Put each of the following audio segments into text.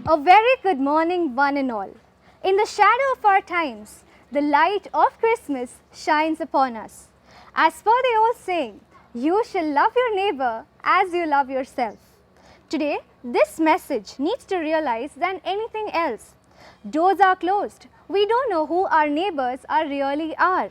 A very good morning, one and all. In the shadow of our times, the light of Christmas shines upon us. As per the old saying, you shall love your neighbor as you love yourself. Today, this message needs to realize than anything else. Doors are closed. We don't know who our neighbors really are.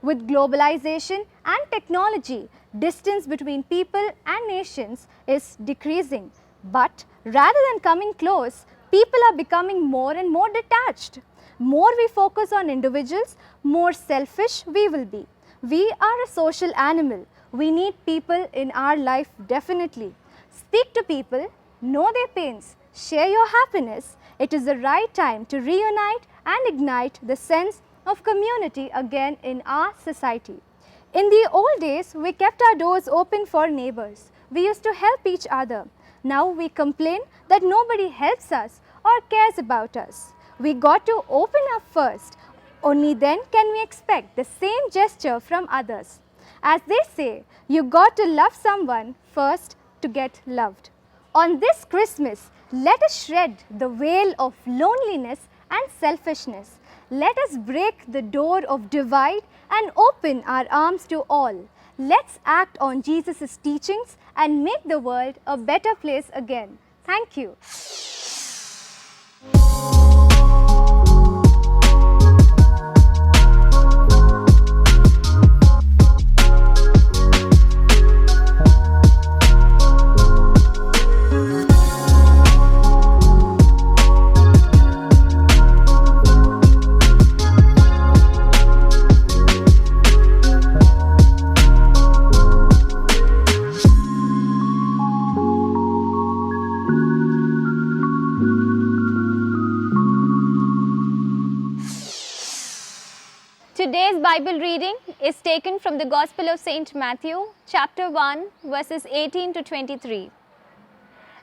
With globalization and technology, distance between people and nations is decreasing. But rather than coming close, people are becoming more and more detached. More we focus on individuals, more selfish we will be. We are a social animal. We need people in our life definitely. Speak to people, know their pains, share your happiness. It is the right time to reunite and ignite the sense of community again in our society. In the old days, we kept our doors open for neighbors. We used to help each other. Now we complain that nobody helps us or cares about us. We got to open up first. Only then can we expect the same gesture from others. As they say, you got to love someone first to get loved. On this Christmas, let us shred the veil of loneliness and selfishness. Let us break the door of divide and open our arms to all. Let's act on Jesus' teachings and make the world a better place again. Thank you. Today's Bible reading is taken from the Gospel of St. Matthew, chapter 1, verses 18 to 23.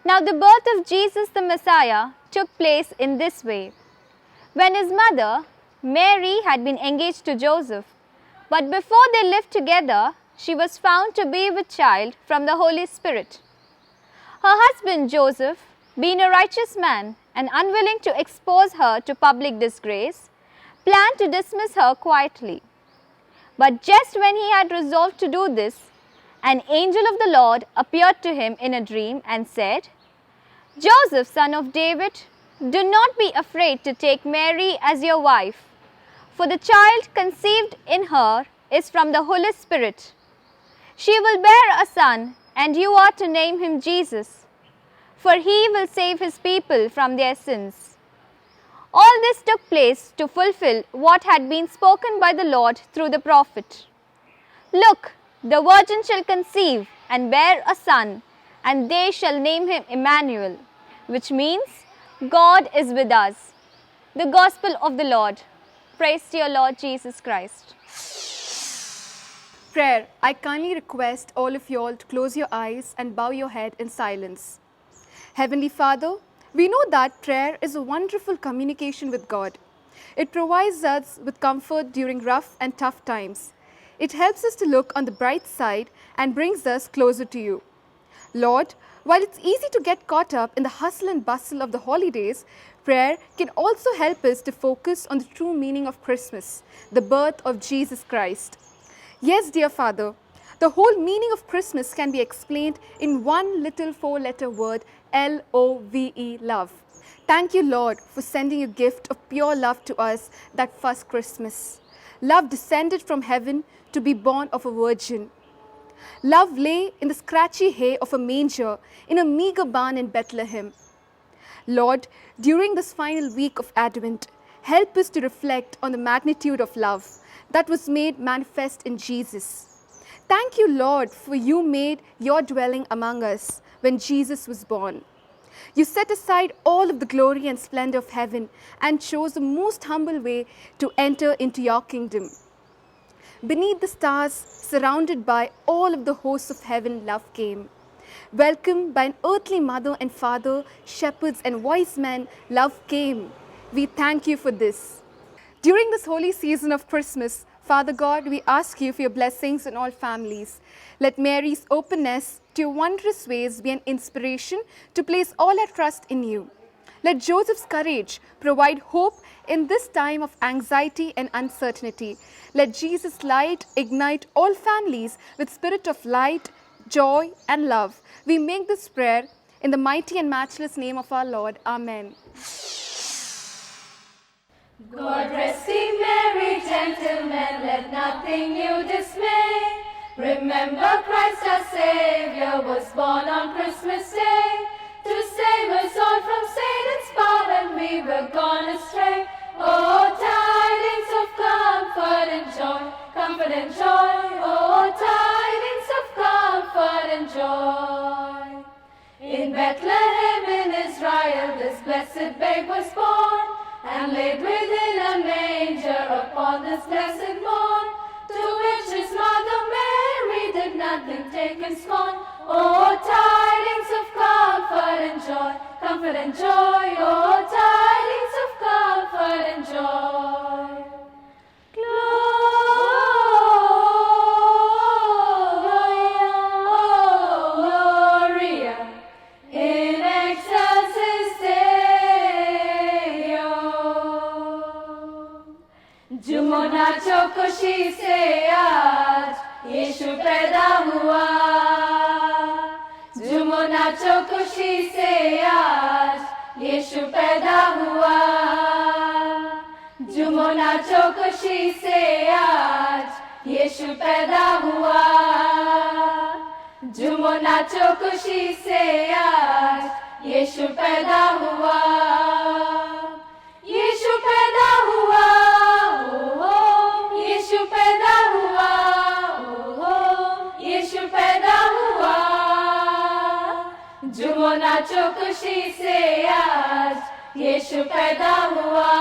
Now the birth of Jesus the Messiah took place in this way. When his mother, Mary, had been engaged to Joseph, but before they lived together, she was found to be with child from the Holy Spirit. Her husband Joseph, being a righteous man and unwilling to expose her to public disgrace, planned to dismiss her quietly. But just when he had resolved to do this, an angel of the Lord appeared to him in a dream and said, Joseph, son of David, do not be afraid to take Mary as your wife, for the child conceived in her is from the Holy Spirit. She will bear a son, and you are to name him Jesus, for he will save his people from their sins. All this took place to fulfill what had been spoken by the Lord through the prophet. Look, the virgin shall conceive and bear a son, and they shall name him Emmanuel, which means God is with us. The Gospel of the Lord. Praise to your Lord Jesus Christ. Prayer. I kindly request all of you all to close your eyes and bow your head in silence. Heavenly Father, we know that prayer is a wonderful communication with God. It provides us with comfort during rough and tough times. It helps us to look on the bright side and brings us closer to you. Lord, while it's easy to get caught up in the hustle and bustle of the holidays, prayer can also help us to focus on the true meaning of Christmas, the birth of Jesus Christ. Yes, dear Father, the whole meaning of Christmas can be explained in one little four-letter word, L-O-V-E, love. Thank you, Lord, for sending a gift of pure love to us that first Christmas. Love descended from heaven to be born of a virgin. Love lay in the scratchy hay of a manger in a meager barn in Bethlehem. Lord, during this final week of Advent, help us to reflect on the magnitude of love that was made manifest in Jesus. Thank you, Lord, for you made your dwelling among us when Jesus was born. You set aside all of the glory and splendor of heaven and chose the most humble way to enter into your kingdom. Beneath the stars, surrounded by all of the hosts of heaven, love came. Welcomed by an earthly mother and father, shepherds and wise men, love came. We thank you for this. During this holy season of Christmas, Father God, we ask you for your blessings on all families. Let Mary's openness to your wondrous ways be an inspiration to place all our trust in you. Let Joseph's courage provide hope in this time of anxiety and uncertainty. Let Jesus' light ignite all families with spirit of light, joy, and love. We make this prayer in the mighty and matchless name of our Lord. Amen. God rest thee, merry gentlemen, let nothing you dismay. Remember Christ our Savior was born on Christmas Day to save us all from Satan's power when we were gone astray. Oh, tidings of comfort and joy, comfort and joy. Oh, tidings of comfort and joy. In Bethlehem in Israel this blessed babe was born, and laid within a manger upon this blessed morn, to which his mother Mary did nothing take in scorn. Oh, tidings of comfort and joy, comfort and joy. Oh, tidings of comfort and joy. Gloria in excelsis Deo. जुम्मो नाचो खुशी से आज यीशु पैदा हुआ. जुम्मो नाचो खुशी से आज यीशु पैदा हुआ. जुम्मो नाचो खुशी से आज यीशु पैदा हुआ. जुम्मो नाचो खुशी से आज यीशु पैदा हुआ. यीशु पैदा हुआ. यीशु पैदा हुआ. यीशु पैदा हुआ. जुम्मो नाचो खुशी से आज यीशु पैदा हुआ.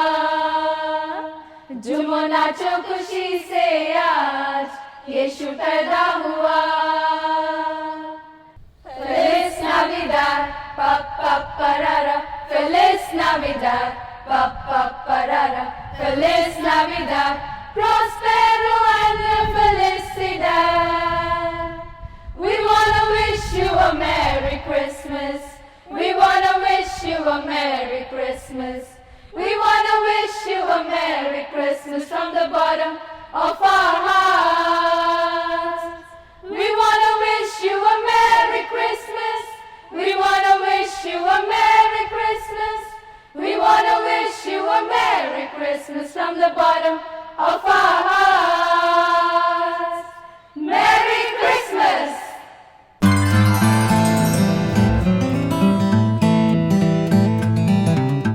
जुम्मो नाचो खुशी से आज यीशु पैदा हुआ. Feliz Navidad, pa pa parara. Feliz Navidad, pa pa parara. Feliz Navidad, prospero año felicidad. We wanna wish you a Merry Christmas. We wanna wish you a Merry Christmas. We wanna wish you a Merry Christmas from the bottom of our hearts. We wanna wish you a Merry Christmas. We wanna wish you a Merry Christmas. We wanna wish you a Merry Christmas from the bottom of our